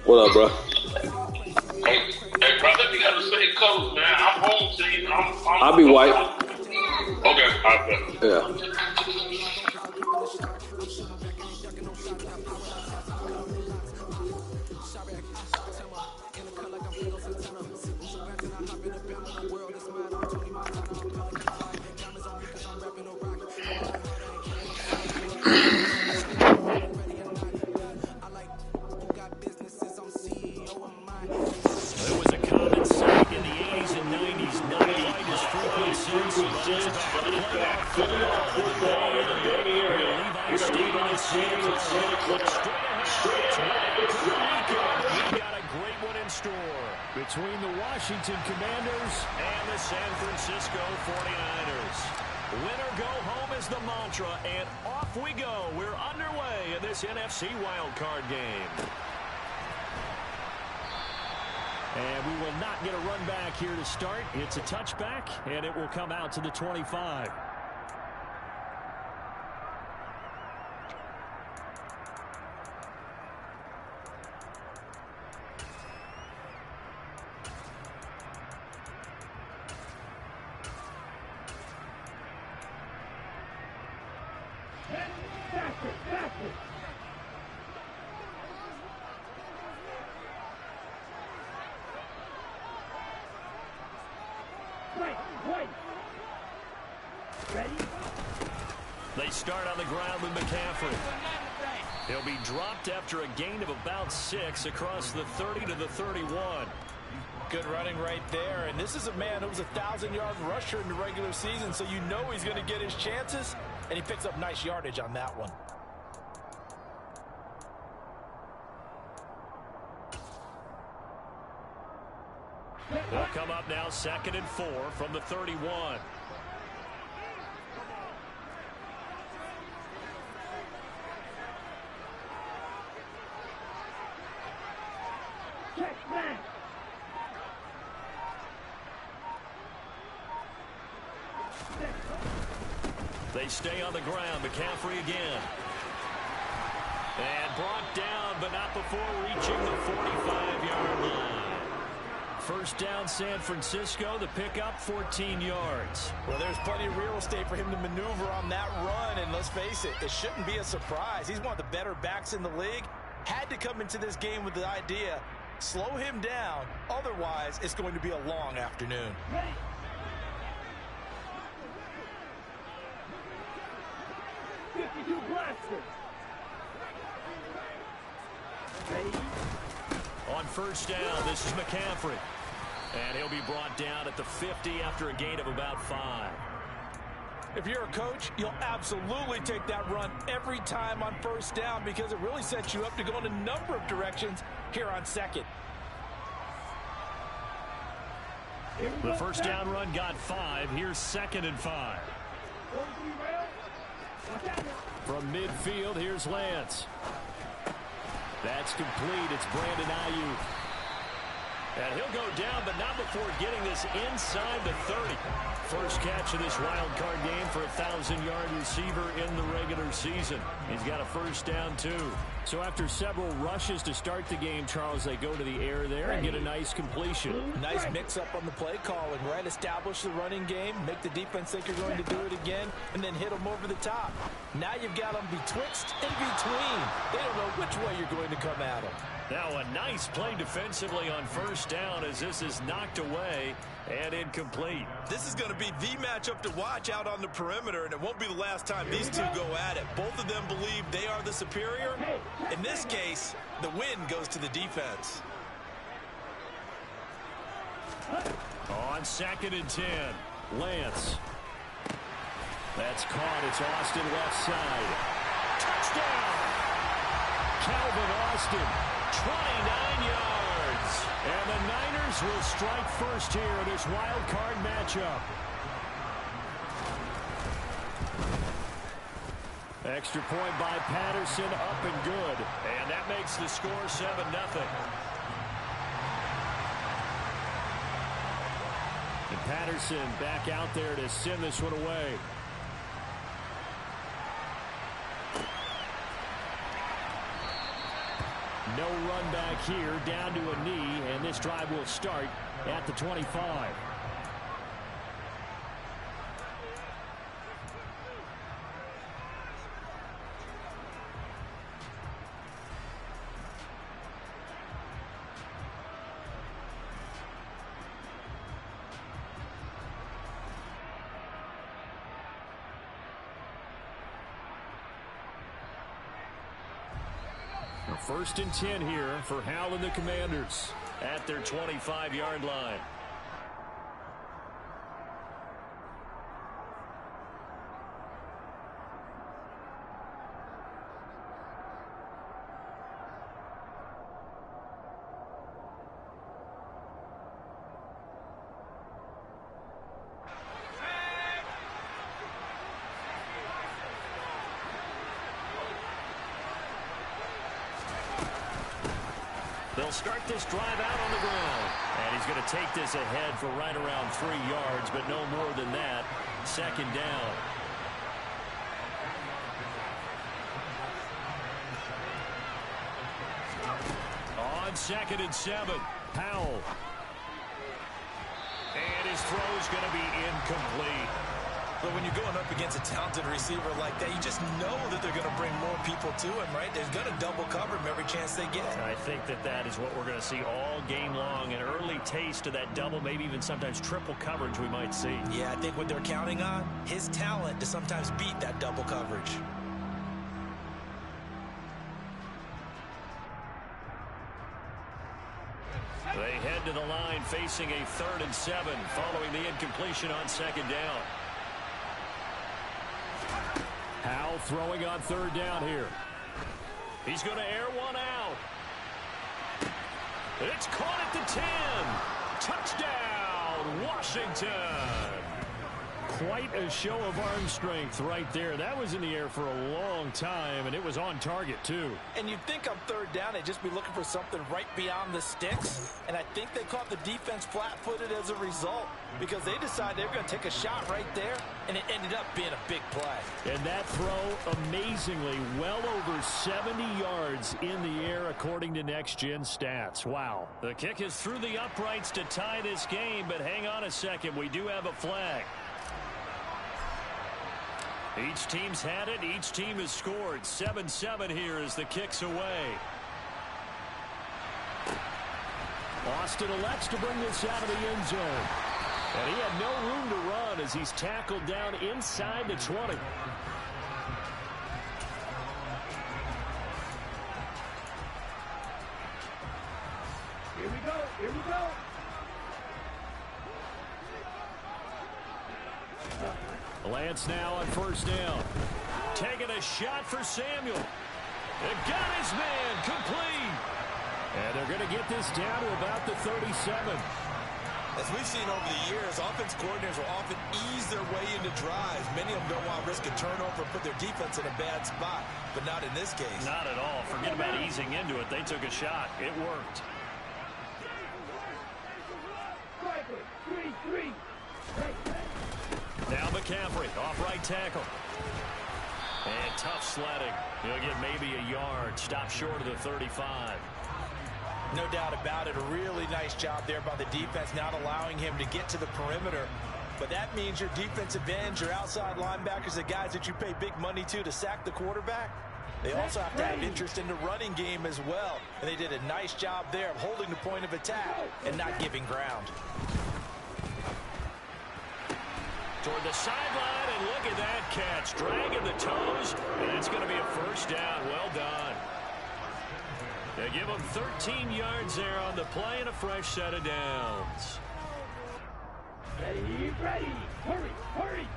What up, bro? Hey, brother, you got the same colors, man. I'm home team. I'll be white. Okay, I bet. Yeah. Between the Washington Commandos and the San Francisco 49ers. Win or go home is the mantra, and off we go. We're underway in this NFC wildcard game. And we will not get a run back here to start. It's a touchback, and it will come out to the 25. They start on the ground with McCaffrey. He'll be dropped after a gain of about 6 across the 30 to the 31. Good running right there. And this is a man who was a 1,000-yard rusher in the regular season, so you know he's going to get his chances, and he picks up nice yardage on that one. They'll come up now 2nd and 4 from the 31. They stay on the ground. McCaffrey again. And brought down, but not before reaching the 45-yard line. First down, San Francisco. The pickup, 14 yards. Well, there's plenty of real estate for him to maneuver on that run. And let's face it, it shouldn't be a surprise. He's one of the better backs in the league. Had to come into this game with the idea, slow him down. Otherwise, it's going to be a long afternoon. On first down, this is McCaffrey. And he'll be brought down at the 50 after a gain of about 5. If you're a coach, you'll absolutely take that run every time on first down because it really sets you up to go in a number of directions here on second. The first down run got 5. Here's 2nd and 5. From midfield, here's Lance. That's complete. It's Brandon Ayuk. And he'll go down, but not before getting this inside the 30. First catch of this wild card game for a 1,000-yard receiver in the regular season. He's got a first down, too. So after several rushes to start the game, Charles, they go to the air there and get a nice completion. Nice mix-up on the play calling, right? Establish the running game, make the defense think you're going to do it again, and then hit them over the top. Now you've got them betwixt and between. They don't know which way you're going to come at them. Now a nice play defensively on first down as this is knocked away and incomplete. This is going to be the matchup to watch out on the perimeter, and it won't be the last time these two go at it. Both of them believe they are the superior. In this case, the win goes to the defense. On 2nd and 10, Lance. That's caught. It's Austin left side. Touchdown! Calvin Austin, 29 yards. And the Niners will strike first here in this wild card matchup. Extra point by Patterson, up and good. And that makes the score 7-0. And Patterson back out there to send this one away. No run back here, down to a knee, and this drive will start at the 25. First and 10 here for Hal and the Commanders at their 25-yard line. They'll start this drive out on the ground. And he's going to take this ahead for right around 3 yards, but no more than that. Second down. On 2nd and 7, Powell. And his throw's going to be incomplete. But when you're going up against a talented receiver like that, you just know that they're going to bring more people to him, right? They're going to double cover him every chance they get. I think that is what we're going to see all game long. An early taste of that double, maybe even sometimes triple coverage we might see. Yeah, I think what they're counting on, his talent to sometimes beat that double coverage. They head to the line facing a 3rd and 7 following the incompletion on 2nd down. Hal throwing on 3rd down here. He's going to air one out. It's caught at the 10. Touchdown, Washington. Quite a show of arm strength right there. That was in the air for a long time, and it was on target, too. And you'd think on 3rd down, they'd just be looking for something right beyond the sticks. And I think they caught the defense flat-footed as a result because they decided they were going to take a shot right there, and it ended up being a big play. And that throw, amazingly, well over 70 yards in the air, according to Next Gen Stats. Wow. The kick is through the uprights to tie this game, but hang on a second. We do have a flag. Each team's had it. Each team has scored. 7-7 here as the kick's away. Austin elects to bring this out of the end zone. And he had no room to run as he's tackled down inside the 20. Here we go. Here we go. Lance now on 1st down. Taking a shot for Samuel. They got his man complete. And they're going to get this down to about the 37. As we've seen over the years, offense coordinators will often ease their way into drives. Many of them don't want to risk a turnover and put their defense in a bad spot, but not in this case. Not at all. Forget about easing into it. They took a shot. It worked. Now McCaffrey, off right tackle. And tough sledding. He'll get maybe a yard. Stop short of the 35. No doubt about it. A really nice job there by the defense, not allowing him to get to the perimeter. But that means your defensive ends, your outside linebackers, the guys that you pay big money to sack the quarterback, they also have to have interest in the running game as well. And they did a nice job there of holding the point of attack and not giving ground. Toward the sideline, and look at that catch. Dragging the toes, and it's going to be a 1st down. Well done. They give him 13 yards there on the play and a fresh set of downs. Ready, ready. Hurry, hurry.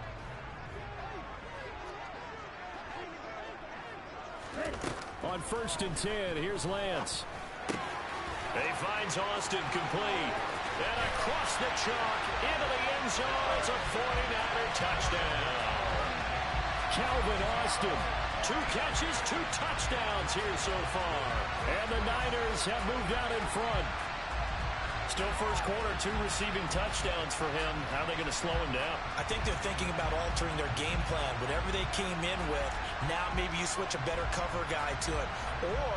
Ready. On 1st and 10, here's Lance. He finds Austin complete. And across the chalk, into the end zone, it's a 49er touchdown. Calvin Austin, 2 catches, 2 touchdowns here so far. And the Niners have moved out in front. Still first quarter, 2 receiving touchdowns for him. How are they going to slow him down? I think they're thinking about altering their game plan. Whatever they came in with, now maybe you switch a better cover guy to it. Or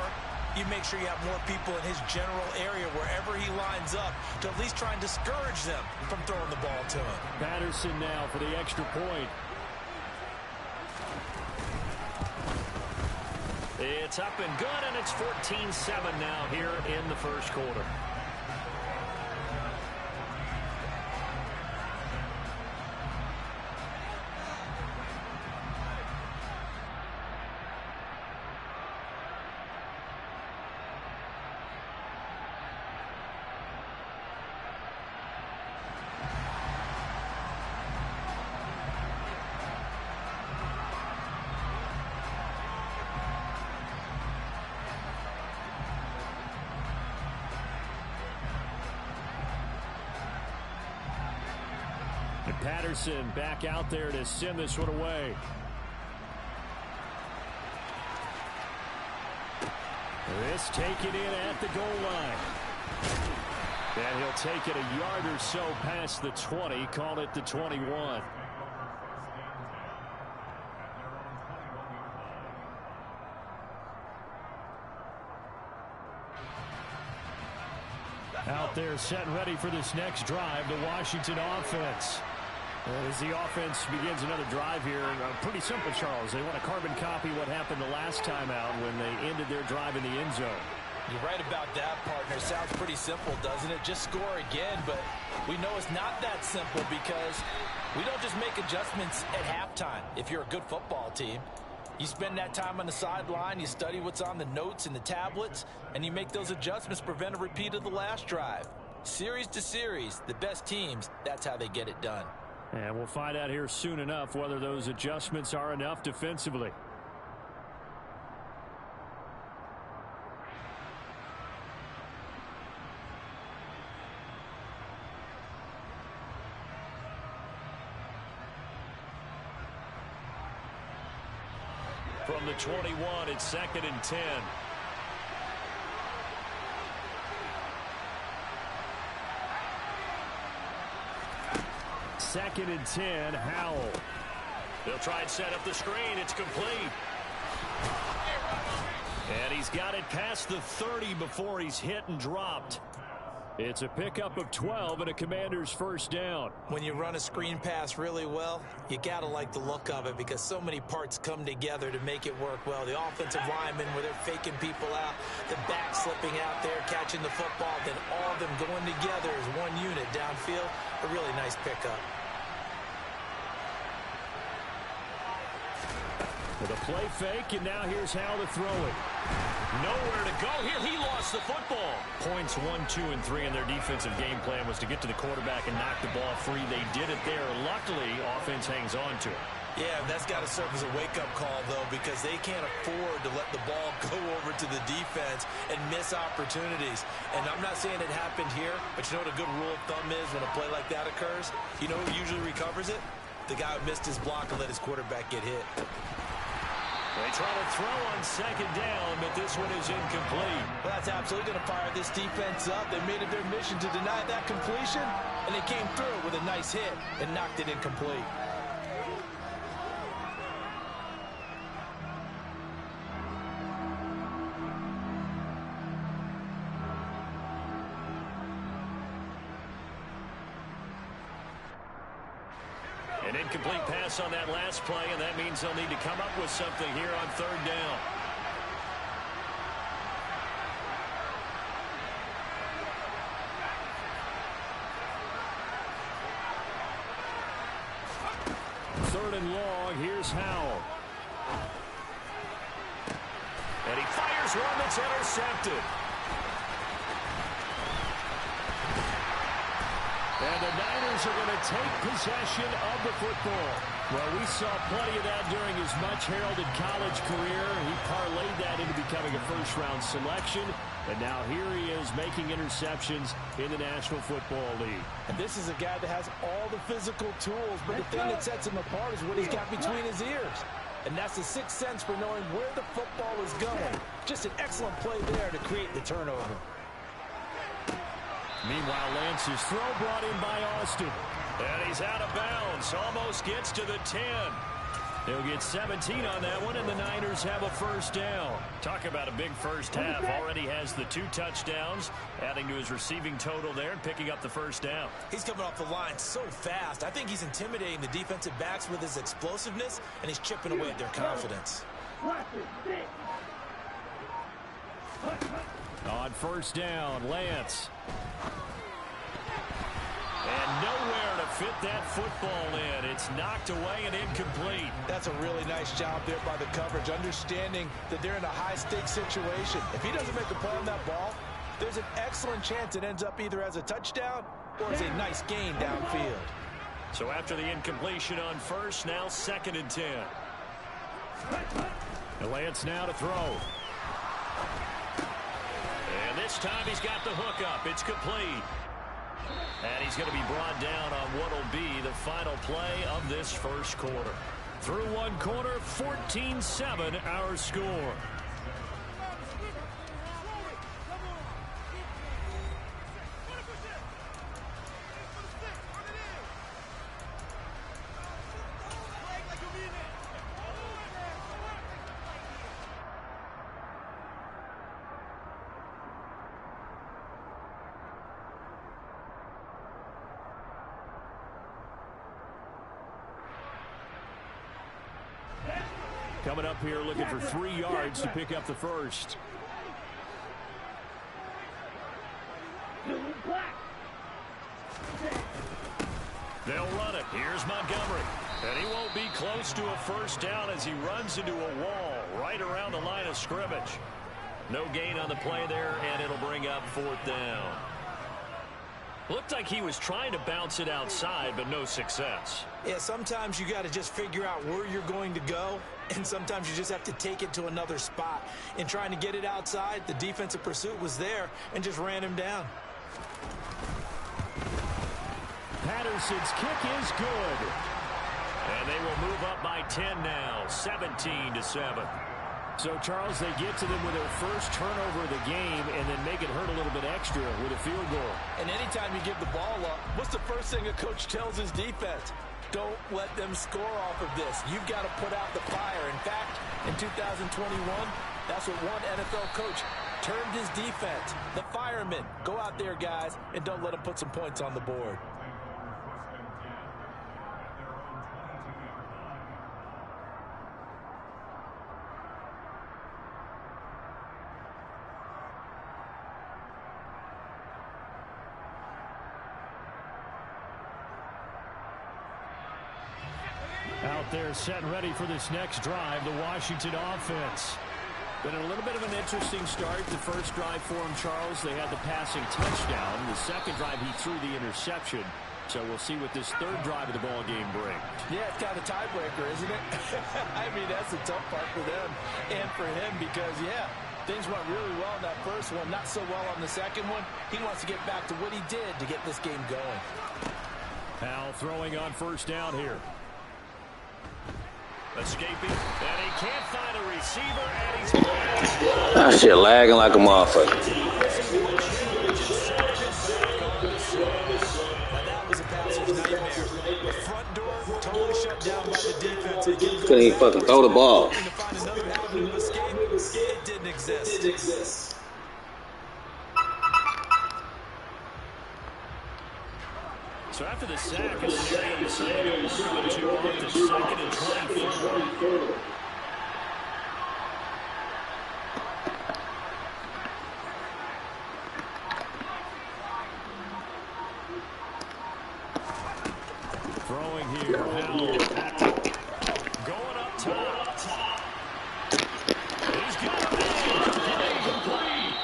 you make sure you have more people in his general area wherever he lines up to at least try and discourage them from throwing the ball to him. Patterson now for the extra point. It's up and good, and it's 14-7 now here in the first quarter. Patterson back out there to send this one away. This taken in at the goal line. And he'll take it a yard or so past the 20, call it the 21. Out there set and ready for this next drive, the Washington offense. As the offense begins another drive here, pretty simple, Charles. They want to carbon copy what happened the last time out when they ended their drive in the end zone. You're right about that, partner. Sounds pretty simple, doesn't it? Just score again, but we know it's not that simple because we don't just make adjustments at halftime. If you're a good football team, you spend that time on the sideline, you study what's on the notes and the tablets, and you make those adjustments to prevent a repeat of the last drive. Series to series, the best teams, that's how they get it done. And we'll find out here soon enough whether those adjustments are enough defensively. From the 21, it's 2nd and 10. Second and 10, Howell. They'll try and set up the screen. It's complete. And he's got it past the 30 before he's hit and dropped. It's a pickup of 12 and a Commander's first down. When you run a screen pass really well, you got to like the look of it because so many parts come together to make it work well. The offensive linemen where they're faking people out, the back slipping out there, catching the football, then all of them going together as one unit downfield. A really nice pickup. With a play fake, and now here's how to throw it. Nowhere to go here. He lost the football. Points 1, 2, and 3 in their defensive game plan was to get to the quarterback and knock the ball free. They did it there. Luckily, offense hangs on to it. Yeah, that's got to serve as a wake-up call, though, because they can't afford to let the ball go over to the defense and miss opportunities. And I'm not saying it happened here, but you know what a good rule of thumb is when a play like that occurs? You know who usually recovers it? The guy who missed his block and let his quarterback get hit. They try to throw on 2nd down, but this one is incomplete. Well, that's absolutely going to fire this defense up. They made it their mission to deny that completion, and they came through with a nice hit and knocked it incomplete. An incomplete pass on that last play, and that means they'll need to come up with something here on 3rd down. Third and long, here's Howell. And he fires one that's intercepted. And the Niners are going to take possession of the football. Well, we saw plenty of that during his much-heralded college career. He parlayed that into becoming a first-round selection. And now here he is making interceptions in the National Football League. And this is a guy that has all the physical tools, but the thing that sets him apart is what he's got between his ears. And that's the sixth sense for knowing where the football is going. Just an excellent play there to create the turnover. Meanwhile, Lance's throw brought in by Austin. And he's out of bounds. Almost gets to the 10. He'll get 17 on that one, and the Niners have a first down. Talk about a big first half. Already has the 2 touchdowns, adding to his receiving total there and picking up the first down. He's coming off the line so fast. I think he's intimidating the defensive backs with his explosiveness, and he's chipping away at their confidence. On first down, Lance. And nowhere to fit that football in. It's knocked away and incomplete. That's a really nice job there by the coverage, understanding that they're in a high-stakes situation. If he doesn't make a play on that ball, there's an excellent chance it ends up either as a touchdown or as a nice gain downfield. So after the incompletion on first, now 2nd and 10. And Lance now to throw. And this time he's got the hook up. It's complete. And he's going to be brought down on what will be the final play of this first quarter. Through one quarter, 14-7 our score. Coming up here looking for 3 yards to pick up the first. They'll run it. Here's Montgomery. And he won't be close to a first down as he runs into a wall right around the line of scrimmage. No gain on the play there, and it'll bring up 4th down. Looked like he was trying to bounce it outside, but no success. Yeah, sometimes you got to just figure out where you're going to go, and sometimes you just have to take it to another spot. In trying to get it outside, the defensive pursuit was there and just ran him down. Patterson's kick is good. And they will move up by 10 now, 17-7. So, Charles, they get to them with their first turnover of the game and then make it hurt a little bit extra with a field goal. And anytime you give the ball up, what's the first thing a coach tells his defense? Don't let them score off of this. You've got to put out the fire. In fact, in 2021, that's what one NFL coach termed his defense. The firemen. Go out there, guys, and don't let them put some points on the board. Out there set and ready for this next drive, the Washington offense. Been a little bit of an interesting start. The first drive for him, Charles, they had the passing touchdown. The second drive, he threw the interception. So we'll see what this third drive of the ball game brings. Yeah, it's kind of a tiebreaker, isn't it? I mean, that's the tough part for them and for him because, yeah, things went really well in that first one, not so well on the second one. He wants to get back to what he did to get this game going. Al throwing on first down here. Escaping, and he can't find a receiver, and he's... That shit lagging like a motherfucker. That was a passer's nightmare. The front door totally shut down by the defense. Couldn't even fucking throw the ball. To find another avenue of escape, it didn't exist. So after the sack, a scenario you say to 2 off to 2nd and 24. Throwing here, Howell. Going up top. He's got it. Complete.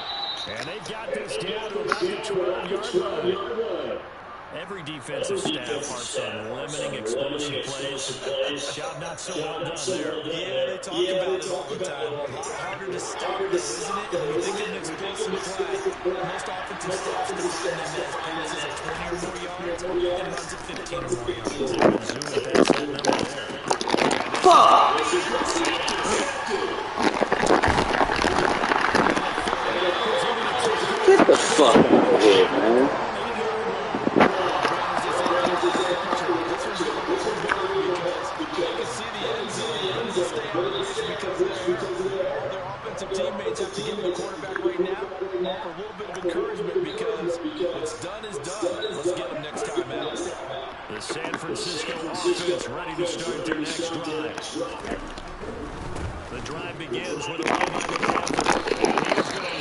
And they've got this down to about the 12-yard line. Every defensive staff harps on limiting explosive plays. Job not so well done there. Yeah, they talk about it all the time. A lot harder to stop this, isn't it? When you think of an explosive play, most offensive staffs define them as passes at 20 or more yards and runs at 15 or more yards. Zoom past that number there. Fuck! Get the fuck out of here, man. teammates have to give the quarterback right now? Offer a little bit of encouragement because what's done is done. Let's get them next time out. The San Francisco offense ready to start their next drive. The drive begins with a run by McCaffrey.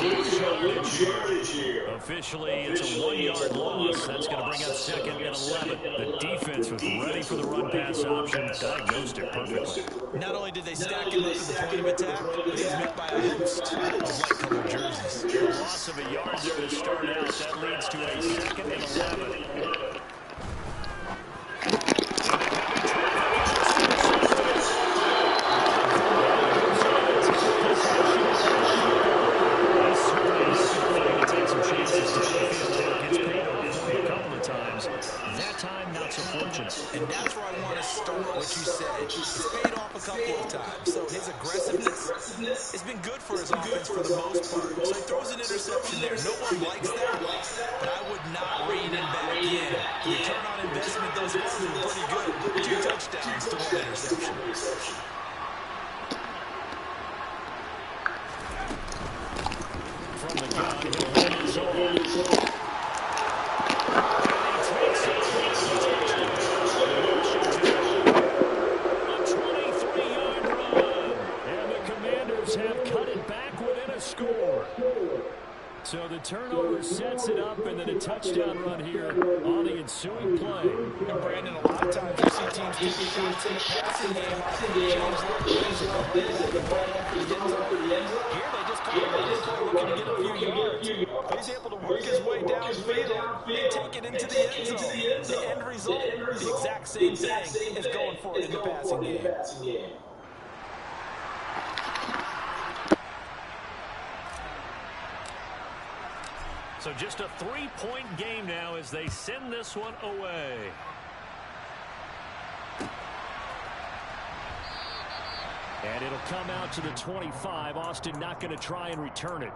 He's going to lose yardage here. Officially, it's a 1-yard loss. That's going to bring up second and 11. The defense was ready for the run-pass option, diagnosed it perfectly. Not only did they stack him up at the point of attack, they was met by a host of light-colored jerseys. A loss of a yard there to start out. That leads to a second and 11. And that's where I want to start what you said. He's paid off a couple of times. So his aggressiveness has been good for his offense for the most part. So he throws an interception there. No one likes that, but I would not rein him back in. The return on investment thus far has been pretty good. 2 touchdowns to 1 interception. From the gun, he'll hold his own. So the turnover sets it up, and then a touchdown run here on the ensuing play. And Brandon, a lot of times you see teams taking shots in the passing game Here they just call it looking to get a few yards. But he's able to work his way downfield and take it into the end zone. The end result, the exact same thing as going for it in the passing game. So just a 3-point game now as they send this one away. And it'll come out to the 25. Austin not going to try and return it.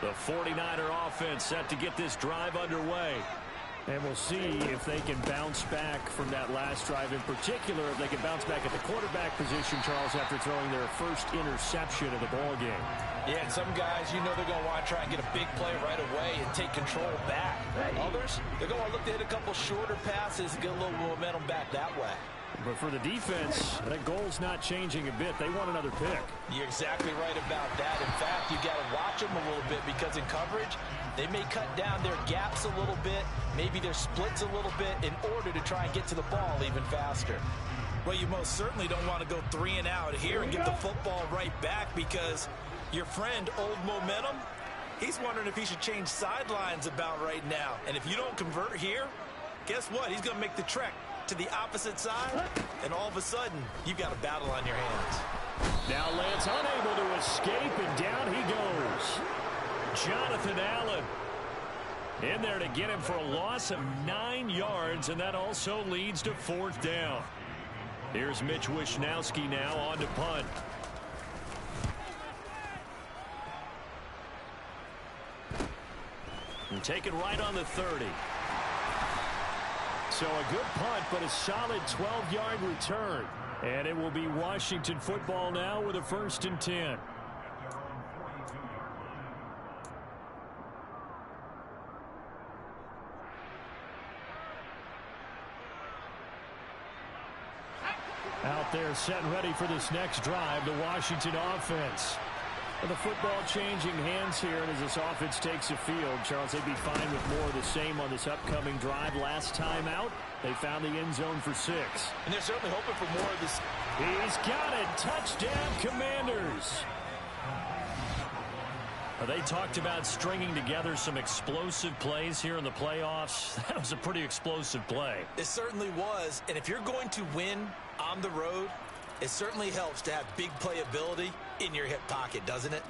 The 49er offense set to get this drive underway. And we'll see if they can bounce back from that last drive. In particular, if they can bounce back at the quarterback position, Charles, after throwing their first interception of the ball game. Yeah, and some guys, you know they're going to want to try and get a big play right away and take control back. Others, they're going to look to hit a couple shorter passes and get a little momentum back that way. But for the defense, that goal's not changing a bit. They want another pick. You're exactly right about that. In fact, you got to watch them a little bit because in coverage, they may cut down their gaps a little bit, maybe their splits a little bit in order to try and get to the ball even faster. Well, you most certainly don't want to go 3 and out here and get the football right back because your friend, Old Momentum, he's wondering if he should change sidelines about right now. And if you don't convert here, guess what? He's going to make the trek to the opposite side, and all of a sudden, you've got a battle on your hands. Now Lance unable to escape, and down he goes. Jonathan Allen in there to get him for a loss of 9 yards, and that also leads to 4th down. Here's Mitch Wishnowski now on to punt. And take it right on the 30. So a good punt, but a solid 12-yard return. And it will be Washington football now with a 1st and 10. Out there set and ready for this next drive, the Washington offense. And the football changing hands here, and as this offense takes the field, Charles, they'd be fine with more of the same on this upcoming drive. Last time out, they found the end zone for 6. And they're certainly hoping for more of this. He's got it. Touchdown, Commanders. They talked about stringing together some explosive plays here in the playoffs. That was a pretty explosive play. It certainly was. And if you're going to win on the road, it certainly helps to have big playability in your hip pocket, doesn't it?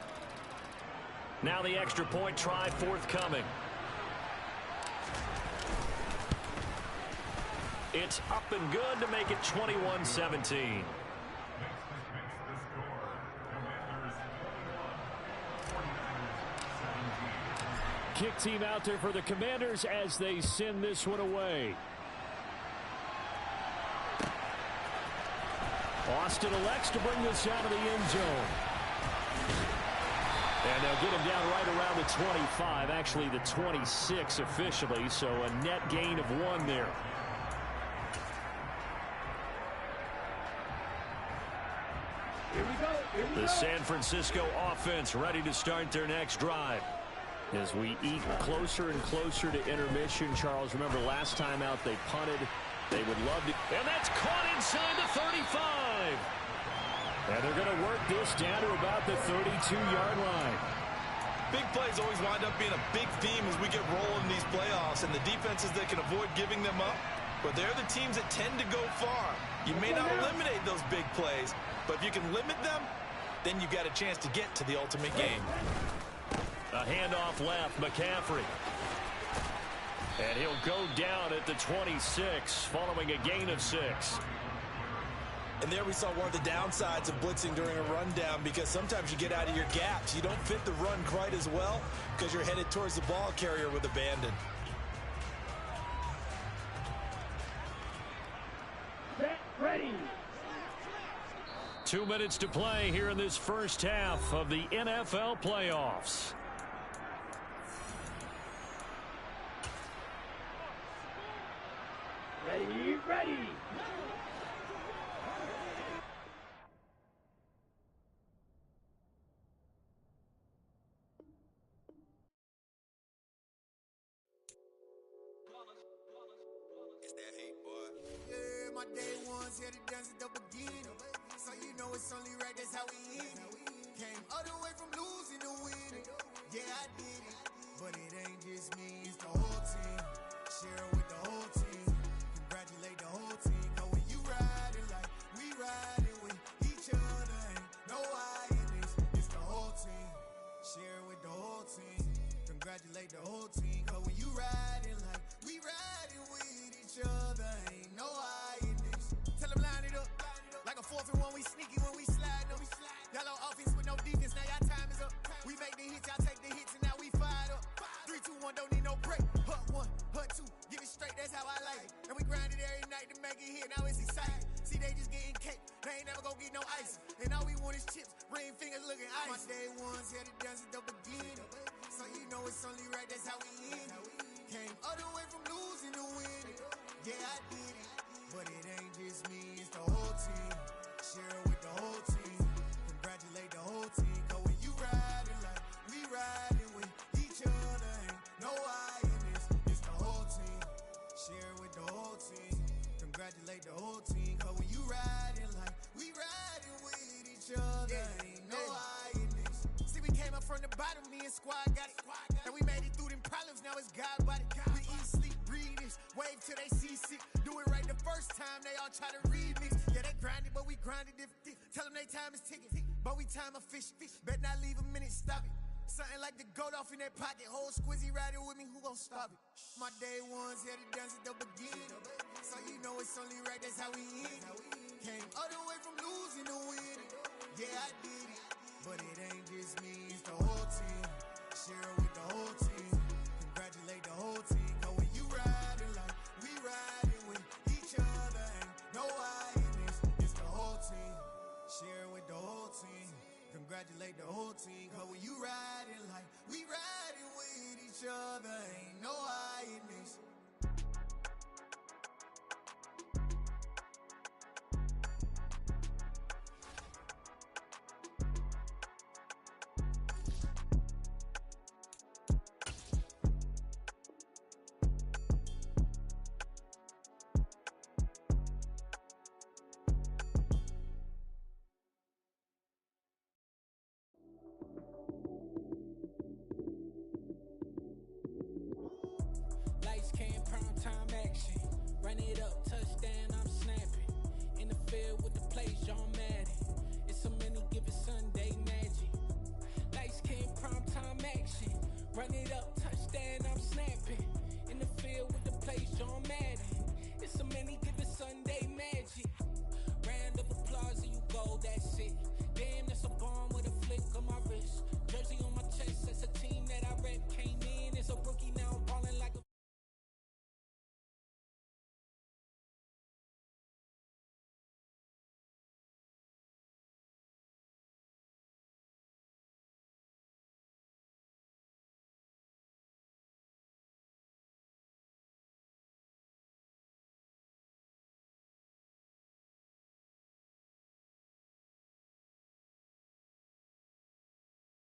Now the extra point try forthcoming. It's up and good to make it 21-17. kick team out there for the Commanders as they send this one away. Austin elects to bring this out of the end zone. And they'll get him down right around the 25, actually the 26 officially, so a net gain of 1 there. Here we go. Here we The go. San Francisco offense ready to start their next drive. As we eat closer and closer to intermission, Charles, remember last time out they punted. They would love to. And that's caught inside the 35. And they're going to work this down to about the 32-yard line. Big plays always wind up being a big theme as we get rolling in these playoffs, and the defenses that can avoid giving them up, but they're the teams that tend to go far. You may not eliminate those big plays, but if you can limit them, then you got a chance to get to the ultimate game. A handoff left, McCaffrey. And he'll go down at the 26, following a gain of 6. And there we saw one of the downsides of blitzing during a rundown, because sometimes you get out of your gaps. You don't fit the run quite as well because you're headed towards the ball carrier with abandon. Set, ready. 2 minutes to play here in this first half of the NFL playoffs. Ready, ready. It's that hate, boy. Yeah, my day ones here to dance at the beginning. So you know it's only right, that's how we end it. Came all the way from losing to winning. Yeah, I did it. But it ain't just me, it's the whole team. Share it with the whole team. Congratulate the whole team. Cause when you riding like we riding with each other, ain't no I in this. It's the whole team. Share it with the whole team. Congratulate the whole team. Cause when you riding like we riding with each other, ain't no I in this. Tell them line it up. Like a 4th and 1, we sneaky when we slide them. Y'all on offense with no defense, now y'all time is up. We make the hits, y'all take the hits, and now we fired up. 3, 2, 1, don't need no break. Hut 1, hut 2, give it straight, that's how I like it. And we grind it every night to make it here, now it's exciting. See, they just getting cake, they ain't never gonna get no ice. And all we want is chips, ring fingers looking ice. My day ones here to dance at the beginning. So you know it's only right, that's how we end it. Came all the way from losing to winning. Yeah, I did it. But it ain't just me, it's the whole team. Share it with the whole team. Congratulate the whole team. Cause when you riding like we riding with each other, ain't no I in this. It's the whole team. Share it with the whole team. Congratulate the whole team. Cause when you riding like we riding with each other, ain't no I in this. See, we came up from the bottom, me and squad got it. And we made it through them problems, now it's God body. We eat, sleep, breathe this, wave till they see sick. Do it right the first time, they all try to remix. Yeah, they grinded, but we grinded different. Tell them they time is ticking, but we time a fish. Bet not leave a minute, stop it. Something like the goat off in that pocket. Whole squizzy riding with me, who gon' stop it? My day ones here to dance at the beginning. So you know it's only right, that's how we end it. Came all the way from losing to winning. Yeah, I did it. But it ain't just me, it's the whole team. Share it with the whole team. Congratulate the whole team. Cause when you riding like we riding with each other, ain't no I in this. It's the whole team. Share it with the whole team. Congratulate the whole team. Cause when you riding like we riding with each other, ain't no I in this. Lights came, prime time action. Run it up, touchdown, I'm snapping. In the field with the plays, John Madden. It's so many, give it Sunday magic. Lights came, prime time action. Run it up, touchdown, I'm snapping. In the field with the plays, John Madden.